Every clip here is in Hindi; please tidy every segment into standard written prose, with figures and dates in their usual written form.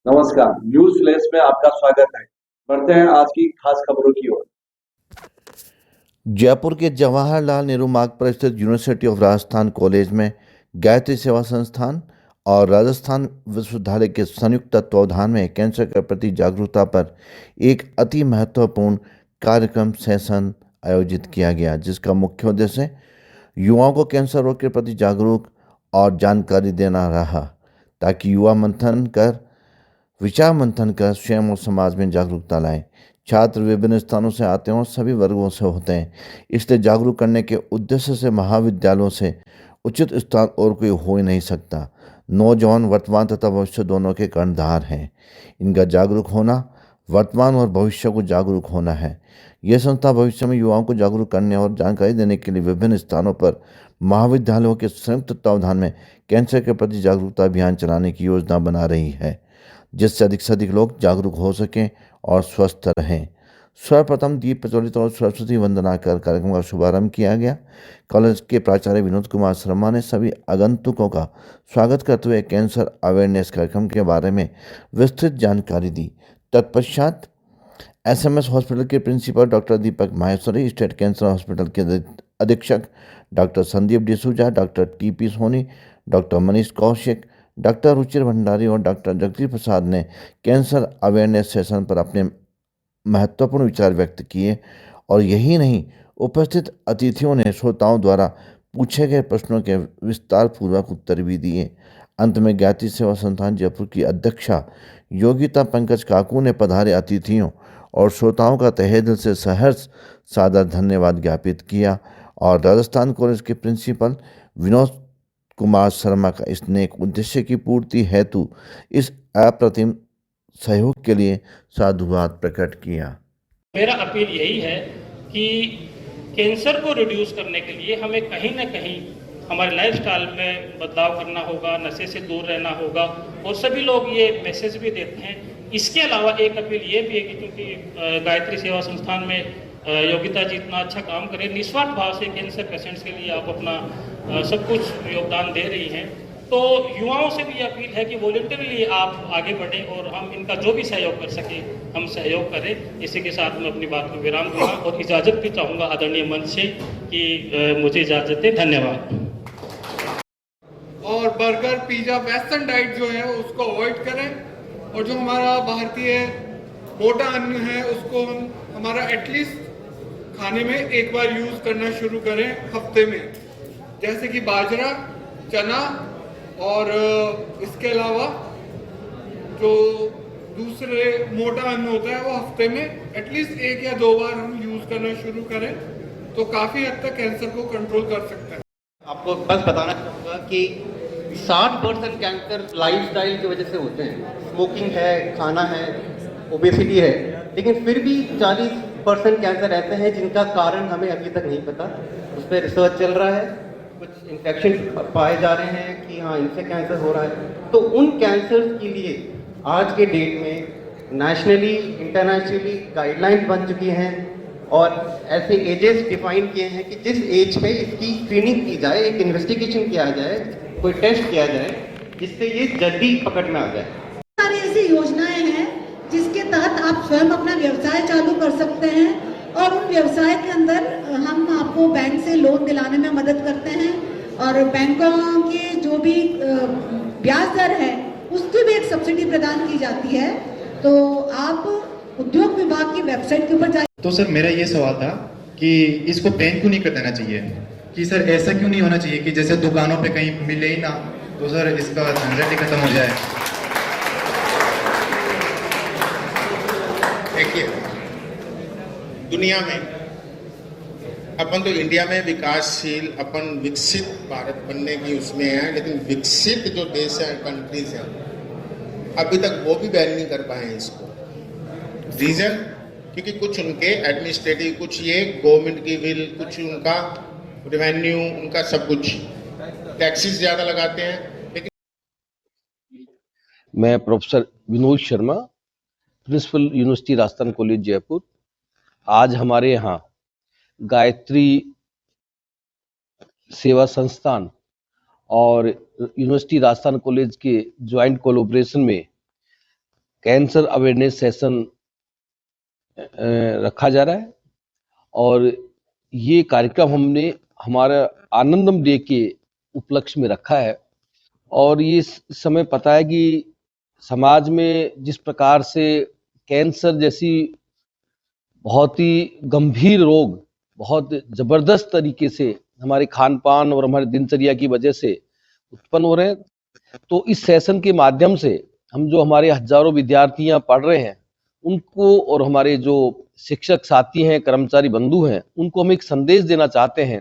नमस्कार, न्यूज़ फ्लैश में आपका स्वागत है। बढ़ते हैं आज की खास खबरों की ओर। जयपुर के जवाहरलाल नेहरू मार्ग पर स्थित यूनिवर्सिटी ऑफ राजस्थान कॉलेज में गायत्री सेवा संस्थान और राजस्थान विश्वविद्यालय के संयुक्त तत्वावधान में कैंसर के प्रति जागरूकता पर एक अति महत्वपूर्ण कार्यक्रम सेशन आयोजित किया गया, जिसका मुख्य उद्देश्य युवाओं को कैंसर रोग के प्रति जागरूक और जानकारी देना रहा, ताकि युवा विचार मंथन कर स्वयं और समाज में जागरूकता लाएं। छात्र विभिन्न स्थानों से आते हैं और सभी वर्गों से होते हैं, इसलिए जागरूक करने के उद्देश्य से महाविद्यालयों से उचित स्थान और कोई हो ही नहीं सकता। नौजवान वर्तमान तथा भविष्य दोनों के कर्णधार हैं। इनका जागरूक होना वर्तमान और भविष्य को जागरूक होना है। यह संस्था भविष्य में युवाओं को जागरूक करने और जानकारी देने के लिए विभिन्न स्थानों पर महाविद्यालयों के संयुक्त तत्वावधान में कैंसर के प्रति जागरूकता अभियान चलाने की योजना बना रही है, जिससे अधिक से अधिक लोग जागरूक हो सकें और स्वस्थ रहें। सर्वप्रथम दीप प्रज्वलित और सरस्वती वंदना कर कार्यक्रम का शुभारंभ किया गया। कॉलेज के प्राचार्य विनोद कुमार शर्मा ने सभी आगंतुकों का स्वागत करते हुए कैंसर अवेयरनेस कार्यक्रम के बारे में विस्तृत जानकारी दी। तत्पश्चात एसएमएस हॉस्पिटल के principal doctor Deepak Maheshwari, state cancer hospital के अधीक्षक doctor Sandeep D'Souza, doctor TP Soni, doctor Manish Kaushik, doctor Ruchir Bhandari और डॉक्टर जगदीश प्रसाद ने कैंसर अवेयरनेस सेशन पर अपने महत्वपूर्ण विचार व्यक्त किए और यही नहीं, उपस्थित अतिथियों ने श्रोताओं द्वारा पूछे गए प्रश्नों के विस्तार पूर्वक उत्तर भी दिए। अंत में गायत्री सेवा संस्थान जयपुर की अध्यक्षा योगिता पंकज काकू ने पधारे अतिथियों और श्रोताओं का तहे दिल से सहर्ष सादर धन्यवाद ज्ञापित किया और राजस्थान कॉलेज के प्रिंसिपल विनोद कुमार शर्मा का इस नेक उद्देश्य की पूर्ति हेतु इस अप्रतिम सहयोग के लिए साधुवाद प्रकट किया। मेरा अपील यही है कि कैंसर को रिड्यूस करने के लिए हमें कहीं ना कहीं हमारे लाइफस्टाइल में बदलाव करना होगा, नशे से दूर रहना होगा और सभी लोग ये मैसेज भी देते हैं। इसके अलावा एक अपील ये भी है कि क्योंकि गायत्री सेवा संस्थान में योगिता जी इतना अच्छा काम करें, निस्वार्थ भाव से कैंसर पेशेंट्स के लिए आप अपना सब कुछ योगदान दे रही हैं, तो युवाओं से भी अपील है कि वॉलंटरली आप आगे बढ़ें और हम इनका जो भी सहयोग कर सकें हम सहयोग करें। इसी के साथ मैं अपनी बात को विराम दूंगा और इजाज़त भी चाहूँगा आदरणीय मंच से कि मुझे इजाज़त दें। धन्यवाद। और बर्गर, पिज़्ज़ा, वेस्टर्न डाइट जो है उसको अवॉइड करें और जो हमारा भारतीय मोटा अन्न है उसको हमारा एटलीस्ट खाने में एक बार यूज़ करना शुरू करें हफ्ते में, जैसे कि बाजरा, चना और इसके अलावा जो दूसरे मोटा अन्न होता है वो हफ्ते में एटलीस्ट 1 या 2 बार हम यूज़ करना शुरू करें तो काफ़ी हद तक कैंसर को कंट्रोल कर सकते हैं। आपको बस बताना चाहूँगा कि 60% कैंसर लाइफस्टाइल की वजह से होते हैं। स्मोकिंग है, खाना है, ओबेसिटी है, लेकिन फिर भी 40% कैंसर ऐसे हैं जिनका कारण हमें अभी तक नहीं पता। उस पर रिसर्च चल रहा है, कुछ इन्फेक्शन पाए जा रहे हैं कि हाँ इनसे कैंसर हो रहा है। तो उन कैंसर के लिए आज के डेट में नेशनली इंटरनेशनली गाइडलाइंस बन चुकी हैं और ऐसे एजेस डिफाइन किए हैं कि जिस एज पे इसकी स्क्रीनिंग की जाए, एक इन्वेस्टिगेशन किया जाए, कोई टेस्ट किया जाए जिससे ये जल्दी पकड़ में आ जाए। सारी ऐसी योजनाएं हैं जिसके तहत आप स्वयं अपना व्यवसाय चालू कर सकते हैं और उन व्यवसाय के अंदर हम आपको बैंक से लोन दिलाने में मदद करते हैं और बैंकों के जो भी ब्याज दर है उसकी भी एक सब्सिडी प्रदान की जाती है। तो आप उद्योग विभाग की वेबसाइट के ऊपर जाइए। तो सर मेरा ये सवाल था कि इसको बैन क्यों नहीं कर देना चाहिए, कि सर ऐसा क्यों नहीं होना चाहिए कि जैसे दुकानों पे कहीं मिले ही ना तो सर इसका झंझट ही खत्म हो जाए। देखिए, दुनिया में अपन तो इंडिया में विकासशील, अपन विकसित भारत बनने की उसमें है, लेकिन विकसित जो देश है, कंट्रीज हैं, अभी तक वो भी बैन नहीं कर पाए हैं इसको। रीजन क्योंकि कुछ उनके एडमिनिस्ट्रेटिव, कुछ ये गवर्नमेंट की विल, कुछ उनका रेवेन्यू, उनका सब कुछ टैक्सेस ज़्यादा लगाते हैं। लेकिन मैं professor Vinod Sharma, principal university Rajasthan college Jaipur. आज हमारे यहाँ गायत्री सेवा संस्थान और यूनिवर्सिटी राजस्थान कॉलेज के ज्वाइंट कोलैबोरेशन में कैंसर अवेयरनेस सेशन रखा जा रहा है और ये कार्यक्रम हमने हमारा आनंदम डे के उपलक्ष्य में रखा है। और ये समय पता है कि समाज में जिस प्रकार से कैंसर जैसी बहुत ही गंभीर रोग बहुत जबरदस्त तरीके से हमारे खान पान और हमारे दिनचर्या की वजह से उत्पन्न हो रहे हैं, तो इस सेशन के माध्यम से हम जो हमारे हजारों विद्यार्थियां पढ़ रहे हैं उनको और हमारे जो शिक्षक साथी हैं, कर्मचारी बंधु हैं, उनको हम एक संदेश देना चाहते हैं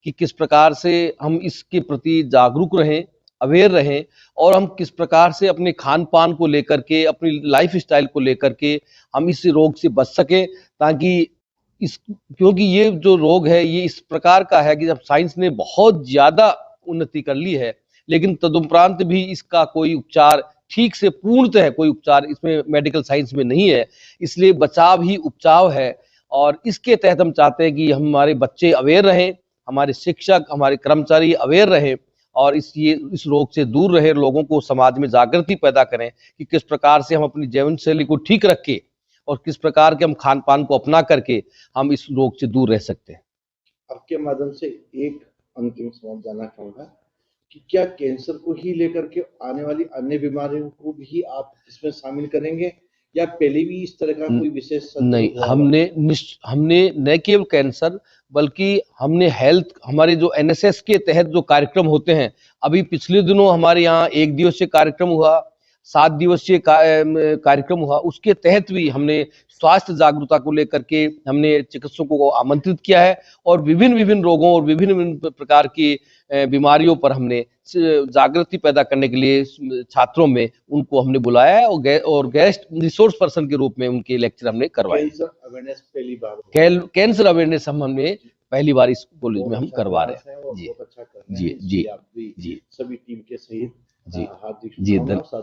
कि किस प्रकार से हम इसके प्रति जागरूक रहें, अवेयर रहें और हम किस प्रकार से अपने खान पान को लेकर के, अपनी लाइफ स्टाइल को लेकर के हम इस रोग से बच सकें, ताकि क्योंकि ये जो रोग है ये इस प्रकार का है कि जब साइंस ने बहुत ज्यादा उन्नति कर ली है, लेकिन तदुपरांत भी इसका कोई उपचार ठीक से पूर्णतः कोई उपचार इसमें मेडिकल साइंस में नहीं है। इसलिए बचाव ही उपचाव है और इसके तहत हम चाहते हैं कि हमारे बच्चे अवेयर रहें, हमारे शिक्षक, हमारे कर्मचारी अवेयर रहें और इस रोग से दूर रहे, लोगों को समाज में जागृति पैदा करें कि किस प्रकार से हम अपनी जीवन शैली को ठीक रखें और किस प्रकार के हम खान पान को अपना करके हम इस रोग से दूर रह सकते हैं। आपके माध्यम से एक अंतिम सवाल जानना चाहूंगा कि क्या कैंसर को ही लेकर के आने वाली अन्य बीमारियों को भी आप इसमें शामिल करेंगे या पहले भी इस तरह का कोई विशेष नहीं, हमने न केवल कैंसर बल्कि हमने हेल्थ, हमारे जो एनएसएस के तहत जो कार्यक्रम होते हैं, अभी पिछले दिनों हमारे यहाँ 1 दिवसीय कार्यक्रम हुआ, 7 दिवसीय कार्यक्रम हुआ, उसके तहत भी हमने स्वास्थ्य जागरूकता को लेकर के हमने चिकित्सकों को आमंत्रित किया है और विभिन्न रोगों और विभिन्न प्रकार की बीमारियों पर हमने जागृति पैदा करने के लिए छात्रों में उनको हमने बुलाया है और गेस्ट रिसोर्स पर्सन के रूप में उनके लेक्चर हमने करवाए। कैंसर अवेयरनेस हमने पहली बार इस कॉलेज में हम करवा रहे हैं। जी सभी टीम के सहित जी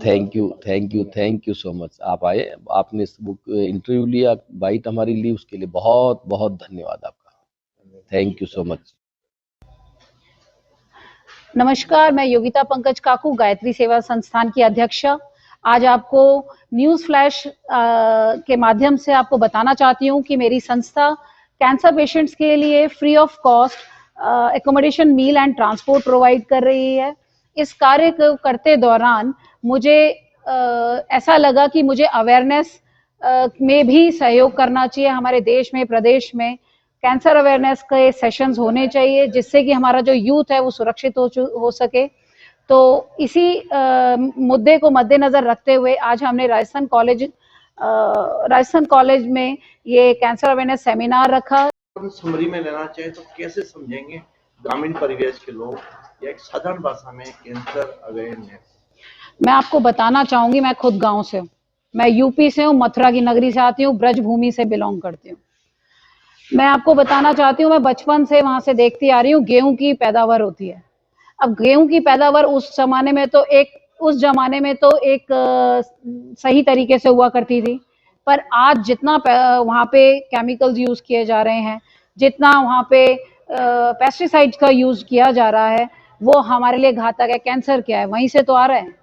थैंक यू सो मच। आप आए, आपने इंटरव्यू लिया, बाइट हमारी ली, उसके लिए बहुत बहुत धन्यवाद आपका। Thank you so much. नमस्कार, मैं योगिता पंकज काकू, गायत्री सेवा संस्थान की अध्यक्ष। आज आपको न्यूज़ फ्लैश के माध्यम से आपको बताना चाहती हूँ कि मेरी संस्था कैंसर पेशेंट्स के लिए free of cost accommodation, meal and transport provide कर रही है। इस कार्य को करते दौरान मुझे ऐसा लगा कि मुझे अवेयरनेस में भी सहयोग करना चाहिए। हमारे देश में, प्रदेश में कैंसर अवेयरनेस के सेशंस होने चाहिए जिससे कि हमारा जो यूथ है वो सुरक्षित हो सके। तो इसी मुद्दे को मद्देनजर रखते हुए आज हमने राजस्थान कॉलेज में ये कैंसर अवेयरनेस सेमिनार रखा। समरी में लेना चाहे तो कैसे समझेंगे ग्रामीण परिवेश के लोग या एक साधारण भाषा में कैंसर अवेयरनेस? मैं आपको बताना चाहूंगी, मैं खुद गांव से हूँ, मैं यूपी से हूँ, मथुरा की नगरी से आती हूँ, ब्रजभूमि से बिलोंग करती हूँ। मैं आपको बताना चाहती हूँ, मैं बचपन से वहां से देखती आ रही हूँ गेहूं की पैदावार होती है। अब गेहूं की पैदावार उस जमाने में तो एक सही तरीके से हुआ करती थी, पर आज जितना वहाँ पे केमिकल्स यूज किए जा रहे हैं, जितना वहाँ पे पेस्टिसाइड्स का यूज किया जा रहा है, वो हमारे लिए घातक है। कैंसर क्या है, वहीं से तो आ रहा है।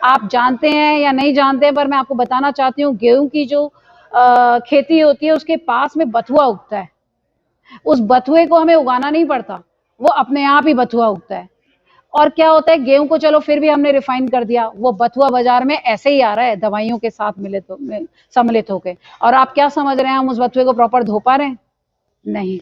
आप जानते हैं या नहीं जानते हैं, पर मैं आपको बताना चाहती हूँ, गेहूं की जो खेती होती है उसके पास में बथुआ उगता है। उस बथुए को हमें उगाना नहीं पड़ता, वो अपने आप ही बथुआ उगता है। और क्या होता है, गेहूं को चलो फिर भी हमने रिफाइन कर दिया, वो बथुआ बाजार में ऐसे ही आ रहा है दवाइयों के साथ सम्मिलित होके। और आप क्या समझ रहे हैं, हम उस बथुए को प्रॉपर धो पा रहे हैं? नहीं,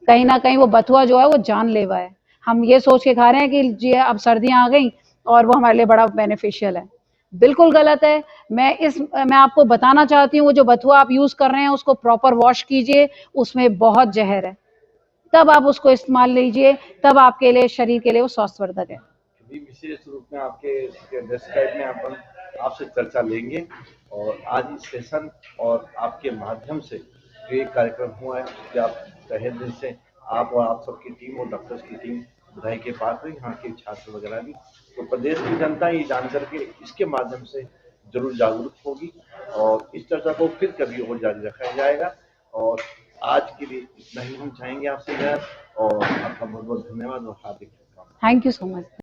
कहीं ना कहीं वो बथुआ जो है वो जानलेवा है। हम ये सोच के खा रहे हैं कि जी अब सर्दियां आ गई और वो हमारे लिए बड़ा बेनिफिशियल है। बिल्कुल गलत है। मैं आपको बताना चाहती हूँ, वो जो बथुआ आप यूज कर रहे हैं उसको प्रॉपर वॉश कीजिए, उसमें बहुत जहर है, तब आप उसको इस्तेमाल लीजिए, तब आपके लिए, शरीर के लिए वो स्वास्थ्यवर्धक है। विशेष रूप में आपके डेस्क में अपन आपसे चर्चा लेंगे और आज इस सेशन और आपके माध्यम से जो एक कार्यक्रम हुआ है कि आप तहे दिल से आप और आप सबकी टीम और डॉक्टर्स की टीम बधाई के पास हुई, यहाँ के छात्र वगैरह भी, तो प्रदेश की जनता ये जान करके इसके माध्यम से जरूर जागरूक होगी और इस चर्चा को फिर कभी और जारी रखा जाएगा। और आज के लिए इतना ही हम चाहेंगे आपसे और आपका बहुत बहुत धन्यवाद और हार्दिक शुभकामनाएं। Thank you so much.